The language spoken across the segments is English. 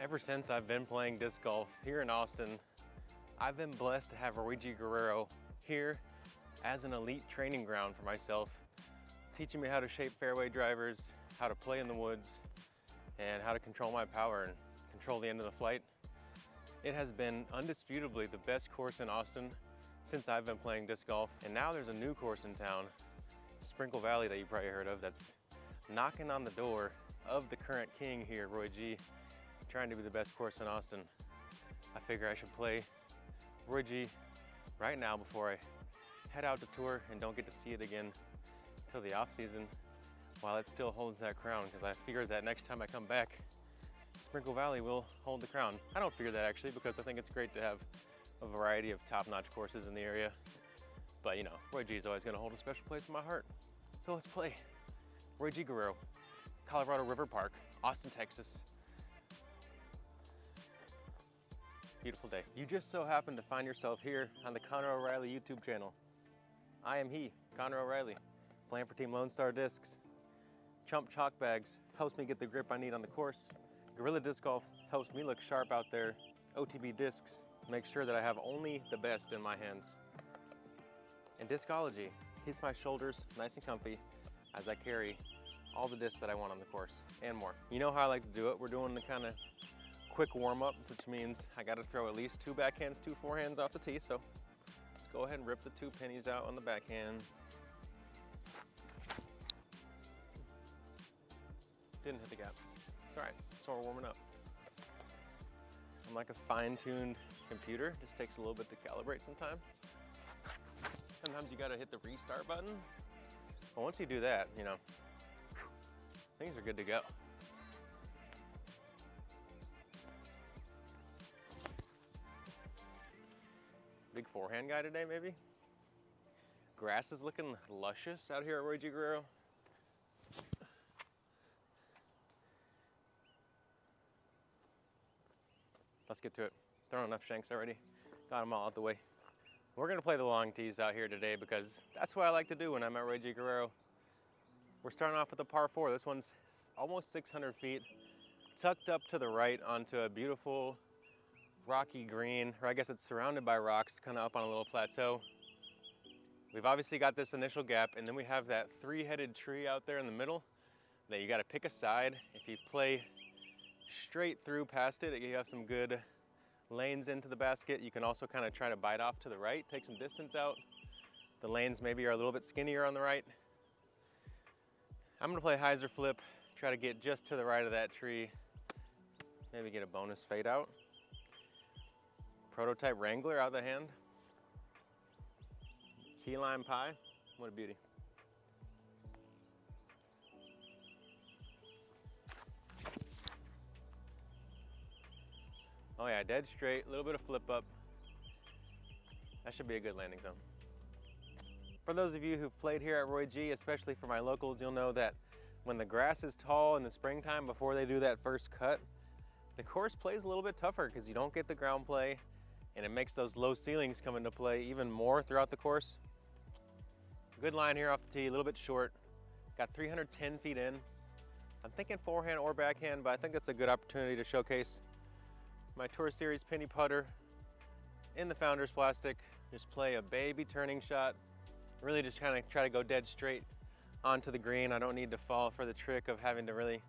Ever since I've been playing disc golf here in Austin, I've been blessed to have Luigi Guerrero here as an elite training ground for myself, teaching me how to shape fairway drivers, how to play in the woods, and how to control my power and control the end of the flight. It has been undisputably the best course in Austin since I've been playing disc golf. And now there's a new course in town, Sprinkle Valley, that you probably heard of, that's knocking on the door of the current king here, Roy G, trying to be the best course in Austin. I figure I should play Roy G right now before I head out to tour and don't get to see it again till the off season while it still holds that crown, because I figured that next time I come back, Sprinkle Valley will hold the crown. I don't figure that actually, because I think it's great to have a variety of top-notch courses in the area. But you know, Roy G is always gonna hold a special place in my heart. So let's play Roy G Guerrero, Colorado River Park, Austin, Texas. Beautiful day. You just so happen to find yourself here on the Connor O'Reilly YouTube channel. I am he, Connor O'Reilly, playing for Team Lone Star Discs. Chump Chalk bags helps me get the grip I need on the course. Gorilla Disc Golf helps me look sharp out there. OTB Discs make sure that I have only the best in my hands. And Discology keeps my shoulders nice and comfy as I carry all the discs that I want on the course and more. You know how I like to do it. We're doing the kind of quick warm-up, which means I got to throw at least 2 backhands, 2 forehands off the tee. So let's go ahead and rip the 2 pennies out on the backhands. Didn't hit the gap. It's all right. So we're warming up. I'm like a fine-tuned computer. Just takes a little bit to calibrate sometimes. Sometimes you got to hit the restart button. But once you do that, you know, things are good to go. Big forehand guy today, maybe? Grass is looking luscious out here at Roy G Guerrero. Let's get to it. Thrown enough shanks already. Got them all out the way. We're gonna play the long tees out here today because that's what I like to do when I'm at Roy G Guerrero. We're starting off with a par 4. This one's almost 600 feet, tucked up to the right onto a beautiful rocky green, or I guess it's surrounded by rocks, kind of up on a little plateau. We've obviously got this initial gap, and then we have that 3-headed tree out there in the middle that you got to pick a side. If you play straight through past it, you have some good lanes into the basket. You can also kind of try to bite off to the right, take some distance out. The lanes maybe are a little bit skinnier on the right. I'm gonna play hyzer flip, try to get just to the right of that tree, maybe get a bonus fade out. Prototype Wrangler out of the hand. Key lime pie, what a beauty. Oh yeah, dead straight, a little bit of flip up. That should be a good landing zone. For those of you who've played here at Roy G, especially for my locals, you'll know that when the grass is tall in the springtime before they do that first cut, the course plays a little bit tougher because you don't get the ground play, and it makes those low ceilings come into play even more throughout the course. Good line here off the tee, a little bit short. Got 310 feet in. I'm thinking forehand or backhand, but I think that's a good opportunity to showcase my Tour Series penny putter in the Founders plastic. Just play a baby turning shot. Really just kind of try to go dead straight onto the green. I don't need to fall for the trick of having to really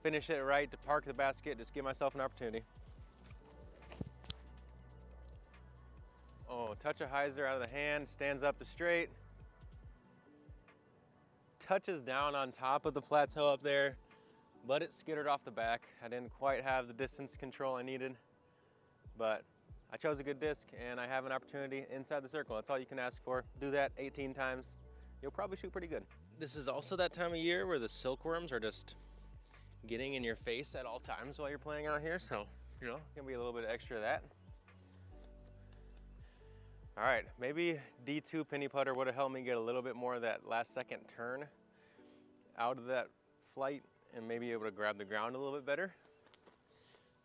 finish it right to park the basket. Just give myself an opportunity. Oh, touch of hyzer out of the hand, stands up to straight. Touches down on top of the plateau up there, but it skittered off the back. I didn't quite have the distance control I needed, but I chose a good disc and I have an opportunity inside the circle. That's all you can ask for. Do that 18 times. You'll probably shoot pretty good. This is also that time of year where the silkworms are just getting in your face at all times while you're playing out here. So, you know, gonna be a little bit extra of that. All right, maybe D2 penny putter would have helped me get a little bit more of that last second turn out of that flight and maybe able to grab the ground a little bit better.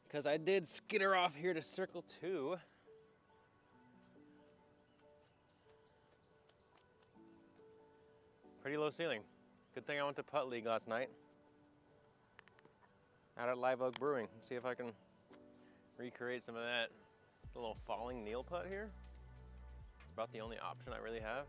Because I did skitter off here to circle 2. Pretty low ceiling. Good thing I went to Putt League last night out at Live Oak Brewing. Let's see if I can recreate some of that. A little falling kneel putt here. It's about the only option I really have.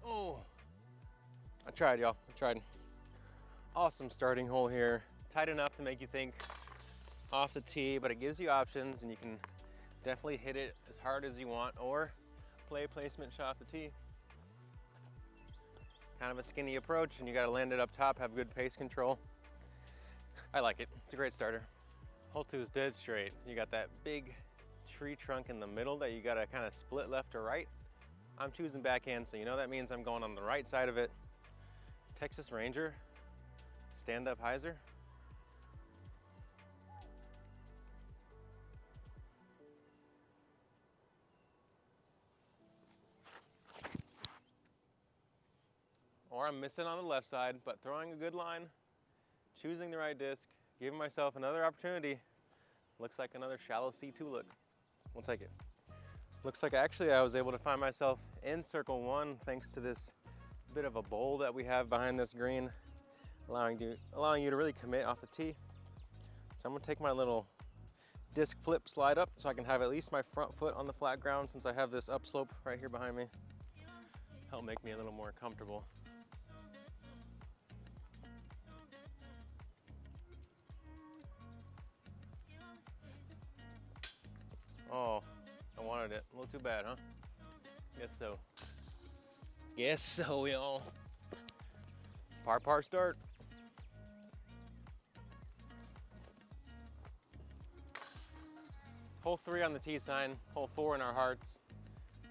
Oh, I tried, y'all. I tried. Awesome starting hole here. Tight enough to make you think off the tee, but it gives you options, and you can definitely hit it as hard as you want or play a placement shot off the tee. Kind of a skinny approach, and you got to land it up top, have good pace control. I like it. It's a great starter. Hole 2 is dead straight. You got that big tree trunk in the middle that you got to kind of split left or right. I'm choosing backhand, so you know that means I'm going on the right side of it. Texas Ranger, stand-up hyzer. Or I'm missing on the left side, but throwing a good line, choosing the right disc, giving myself another opportunity. Looks like another shallow C2 look. We'll take it. Looks like actually I was able to find myself in circle 1 thanks to this bit of a bowl that we have behind this green, allowing you to really commit off the tee. So I'm gonna take my little disc flip slide up so I can have at least my front foot on the flat ground since I have this upslope right here behind me. Help make me a little more comfortable. Oh, I wanted it. A little too bad, huh? Guess so. Guess so, y'all. Par start. Hole 3 on the tee sign, hole 4 in our hearts.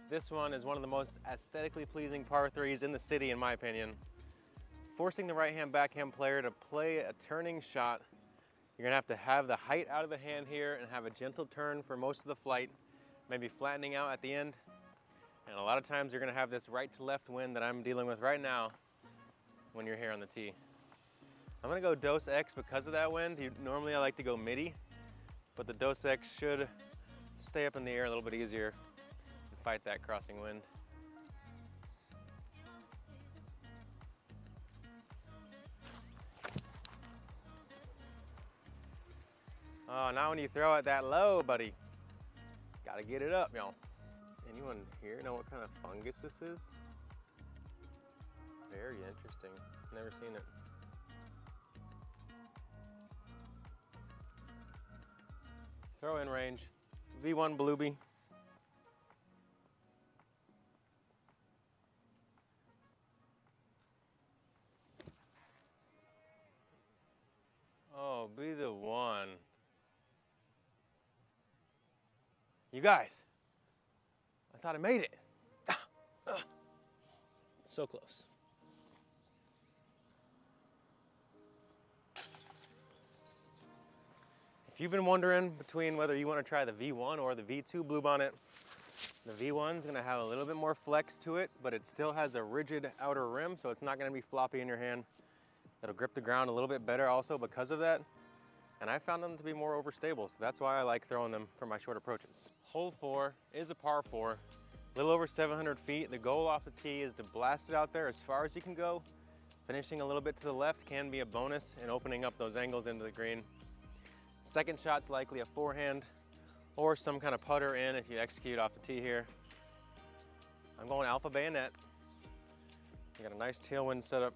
This one is one of the most aesthetically pleasing par 3s in the city, in my opinion. Forcing the right-hand backhand player to play a turning shot, you're gonna have the height out of the hand here and have a gentle turn for most of the flight, maybe flattening out at the end. And a lot of times you're gonna have this right to left wind that I'm dealing with right now when you're here on the tee. I'm gonna go dose X because of that wind. Normally I like to go midi, but the dose X should stay up in the air a little bit easier and fight that crossing wind. Oh, now when you throw it that low, buddy, gotta get it up, y'all. Anyone here know what kind of fungus this is? Very interesting. Never seen it. Throw in range. V1 Blueby. Oh, be the one. You guys, I thought I made it. So close. If you've been wondering between whether you want to try the V1 or the V2 Bluebonnet, the V1's gonna have a little bit more flex to it, but it still has a rigid outer rim, so it's not gonna be floppy in your hand. It'll grip the ground a little bit better also because of that. And I found them to be more overstable, so that's why I like throwing them for my short approaches. Hole 4 is a par 4, a little over 700 feet. The goal off the tee is to blast it out there as far as you can go. Finishing a little bit to the left can be a bonus in opening up those angles into the green. Second shot's likely a forehand or some kind of putter in if you execute off the tee here. I'm going alpha bayonet. I got a nice tailwind setup.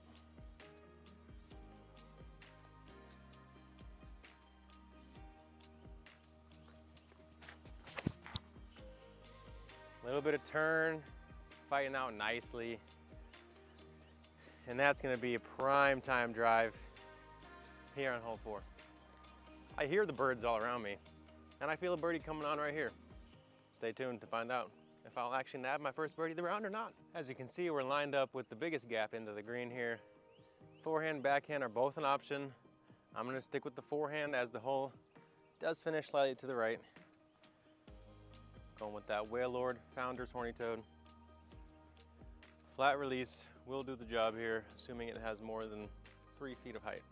A little bit of turn, fighting out nicely. And that's gonna be a prime time drive here on hole 4. I hear the birds all around me, and I feel a birdie coming on right here. Stay tuned to find out if I'll actually nab my first birdie of the round or not. As you can see, we're lined up with the biggest gap into the green here. Forehand, backhand are both an option. I'm gonna stick with the forehand as the hole does finish slightly to the right. Going with that Whale Lord Founders Horny Toad. Flat release will do the job here, assuming it has more than 3 feet of height.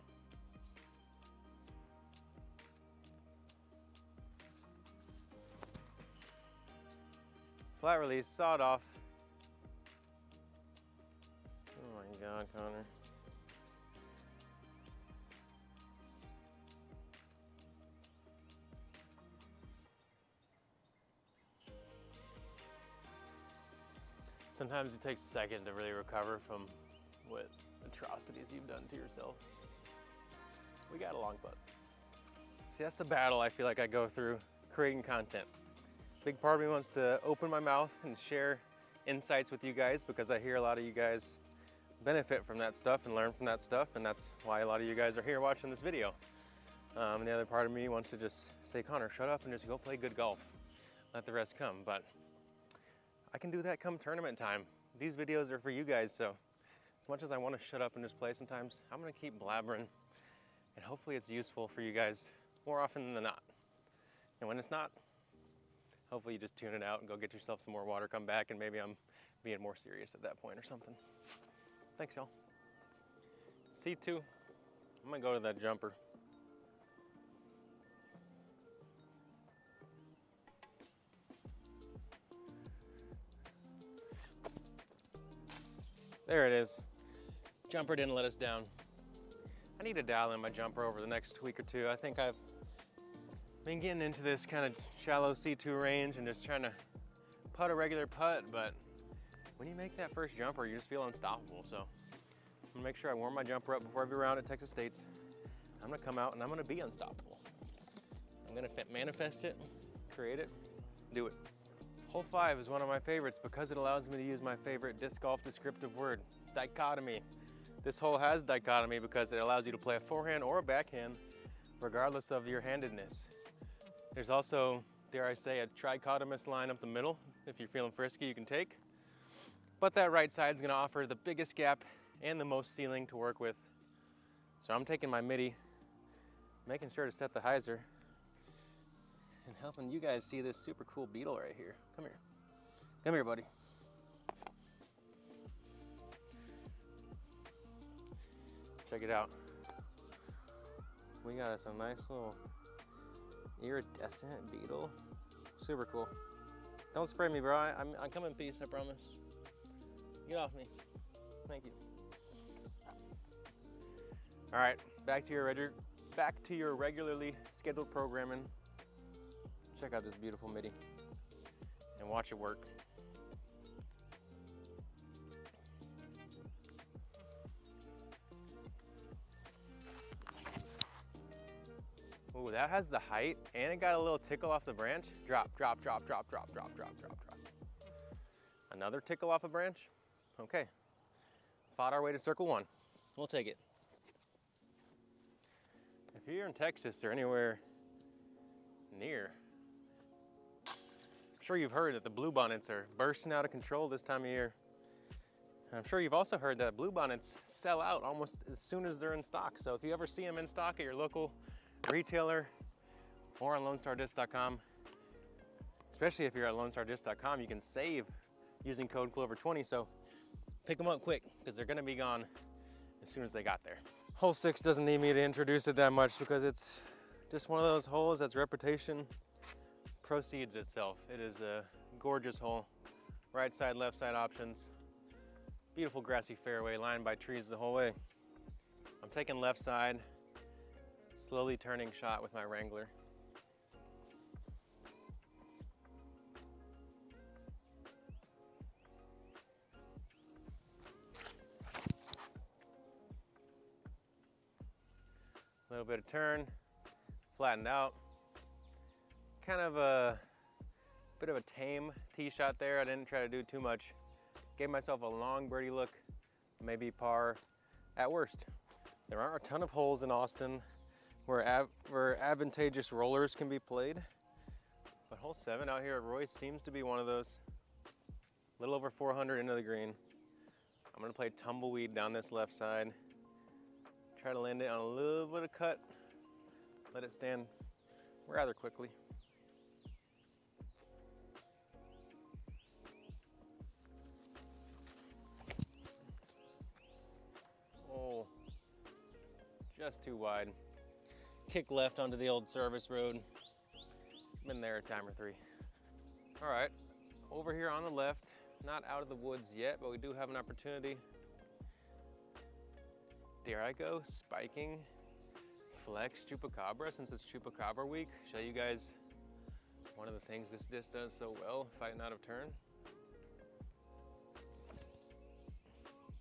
Flat release, sawed off. Oh my God, Connor. Sometimes it takes a second to really recover from what atrocities you've done to yourself. We got a long butt. See, that's the battle I feel like I go through creating content. Big part of me wants to open my mouth and share insights with you guys because I hear a lot of you guys benefit from that stuff and learn from that stuff, and that's why a lot of you guys are here watching this video. And the other part of me wants to just say, Connor, shut up and just go play good golf. Let the rest come. But I can do that come tournament time. These videos are for you guys, so as much as I want to shut up and just play sometimes, I'm gonna keep blabbering, and hopefully it's useful for you guys more often than not. And when it's not, hopefully you just tune it out and go get yourself some more water, come back, and maybe I'm being more serious at that point or something. Thanks, y'all. C2, I'm gonna go to that jumper. There it is. Jumper didn't let us down. I need to dial in my jumper over the next week or two. I think I've been getting into this kind of shallow C2 range and just trying to putt a regular putt, but when you make that first jumper, you just feel unstoppable. So I'm gonna make sure I warm my jumper up before every round at Texas State's. I'm gonna come out and I'm gonna be unstoppable. I'm gonna manifest it, create it, do it. Hole 5 is one of my favorites because it allows me to use my favorite disc golf descriptive word, dichotomy. This hole has dichotomy because it allows you to play a forehand or a backhand regardless of your handedness. There's also, dare I say, a trichotomous line up the middle. If you're feeling frisky, you can take. But that right side is gonna offer the biggest gap and the most ceiling to work with. So I'm taking my midi, making sure to set the hyzer, and helping you guys see this super cool beetle right here. Come here. Come here, buddy. Check it out. We got us a nice little iridescent beetle. Super cool. Don't spray me, bro. I come in peace, I promise. Get off me. Thank you. All right, back to your regularly scheduled programming. Check out this beautiful midi and watch it work. Ooh, that has the height and it got a little tickle off the branch. Drop, drop, drop, drop, drop, drop, drop, drop, drop. Another tickle off a branch. Okay, fought our way to circle 1. We'll take it. If you're in Texas or anywhere near, I'm sure you've heard that the bluebonnets are bursting out of control this time of year. And I'm sure you've also heard that bluebonnets sell out almost as soon as they're in stock. So if you ever see them in stock at your local retailer or on LoneStarDiscs.com, especially if you're at LoneStarDiscs.com, you can save using code Clover20. So pick them up quick because they're gonna be gone as soon as they got there. Hole 6 doesn't need me to introduce it that much because it's just one of those holes that's reputation proceeds itself. It is a gorgeous hole. Right side, left side options. Beautiful grassy fairway lined by trees the whole way. I'm taking left side, slowly turning shot with my Wrangler. A little bit of turn, flattened out. Kind of a bit of a tame tee shot there. I didn't try to do too much. Gave myself a long birdie look, maybe par at worst. There aren't a ton of holes in Austin where advantageous rollers can be played, but hole 7 out here at Royce seems to be one of those. A little over 400 into the green. I'm gonna play tumbleweed down this left side. Try to land it on a little bit of cut. Let it stand rather quickly. Oh, just too wide. Kick left onto the old service road. Been there a time or 3. All right, over here on the left, not out of the woods yet, but we do have an opportunity. There I go, spiking flex chupacabra since it's chupacabra week. Show you guys one of the things this disc does so well, fighting out of turn.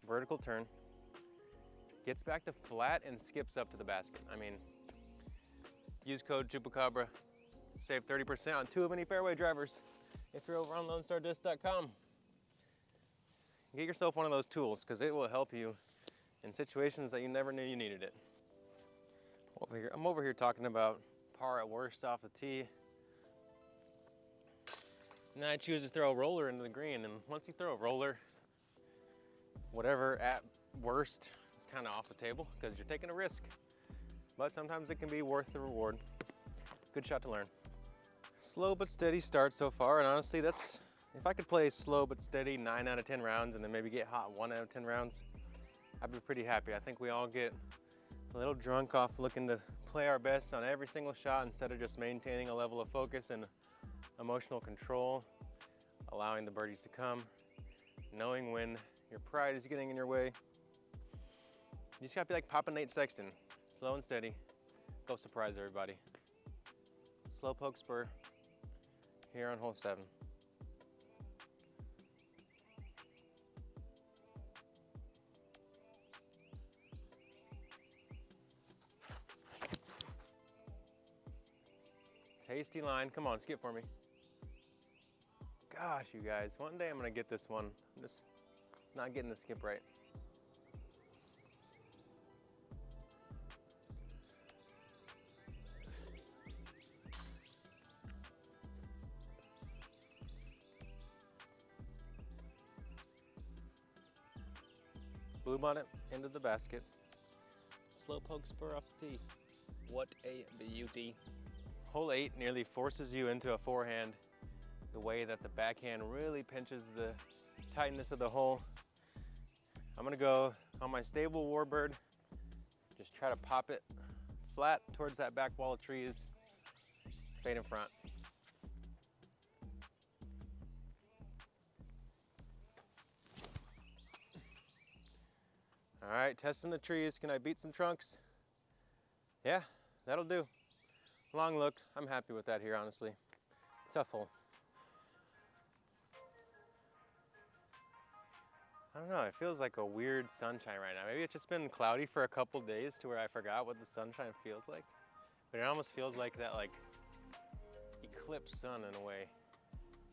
Vertical turn. Gets back to flat and skips up to the basket. I mean, use code chupacabra, save 30% on 2 of any fairway drivers if you're over on LoneStarDisc.com. Get yourself one of those tools because it will help you in situations that you never knew you needed it. I'm over here talking about par at worst off the tee. And I choose to throw a roller into the green, and once you throw a roller, whatever at worst is kind of off the table because you're taking a risk. But sometimes it can be worth the reward. Good shot to learn. Slow but steady start so far, and honestly, if I could play slow but steady 9 out of 10 rounds and then maybe get hot 1 out of 10 rounds, I'd be pretty happy. I think we all get a little drunk off looking to play our best on every single shot instead of just maintaining a level of focus and emotional control, allowing the birdies to come, knowing when your pride is getting in your way. You just gotta be like Papa Nate Sexton, slow and steady, go surprise everybody. Slow poke spur here on hole 7. Tasty line, come on, skip for me. Gosh, you guys, one day I'm gonna get this one. I'm just not getting the skip right. Blue bonnet into the basket. Slow poke spur off the tee. What a beauty. Hole 8 nearly forces you into a forehand the way that the backhand really pinches the tightness of the hole. I'm gonna go on my stable warbird, just try to pop it flat towards that back wall of trees, fade in front. All right, testing the trees. Can I beat some trunks? Yeah, that'll do. Long look, I'm happy with that here, honestly. Tough hole. I don't know, it feels like a weird sunshine right now. Maybe it's just been cloudy for a couple days to where I forgot what the sunshine feels like. But it almost feels like that eclipse sun in a way.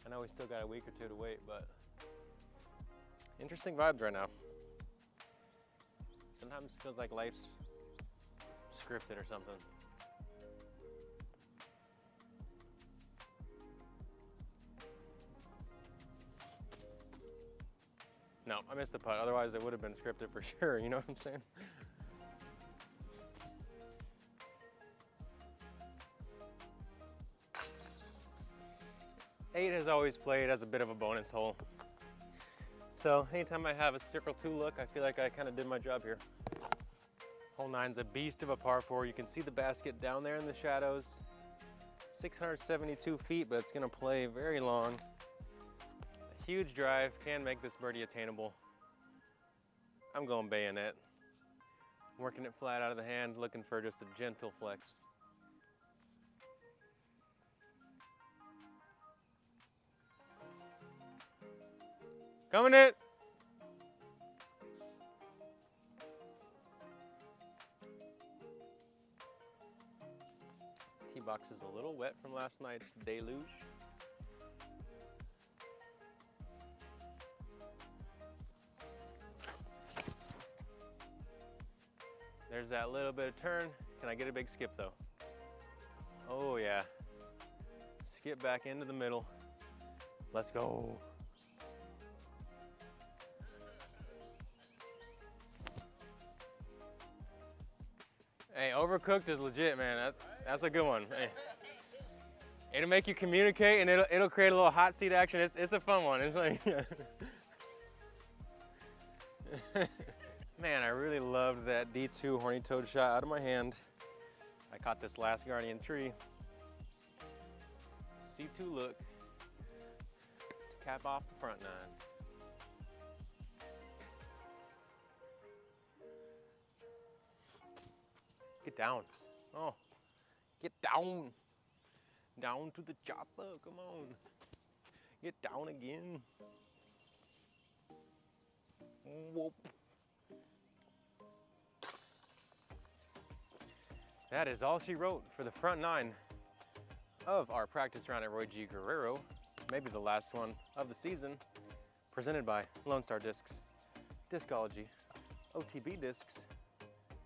I know we still got a week or two to wait, but interesting vibes right now. Sometimes it feels like life's scripted or something. No, I missed the putt. Otherwise, it would have been scripted for sure. You know what I'm saying? Eight has always played as a bit of a bonus hole. So anytime I have a circle 2 look, I feel like I kind of did my job here. Hole 9's a beast of a par 4. You can see the basket down there in the shadows. 672 feet, but it's gonna play very long. Huge drive, can make this birdie attainable. I'm going bayonet. Working it flat out of the hand, looking for just a gentle flex. Coming it! Tee box is a little wet from last night's deluge. There's that little bit of turn. Can I get a big skip though? Oh yeah. Skip back into the middle. Let's go. Hey, overcooked is legit, man. That's a good one. Hey. It'll make you communicate and it'll create a little hot seat action. It's a fun one. It's like man, I really loved that D2 horny toad shot out of my hand. I caught this last guardian tree. C2 look to cap off the front 9. Get down. Oh, get down. Down to the chopper, come on. Get down again. Whoop. That is all she wrote for the front 9 of our practice round at Roy G. Guerrero, maybe the last one of the season, presented by Lone Star Discs, Discology, OTB Discs,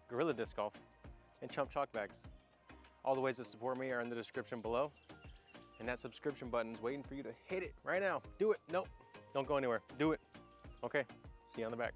Gorilla Disc Golf, and Chump Chalk bags. All the ways to support me are in the description below, and that subscription button is waiting for you to hit it right now. Do it. Nope, don't go anywhere. Do it. Okay, see you on the back.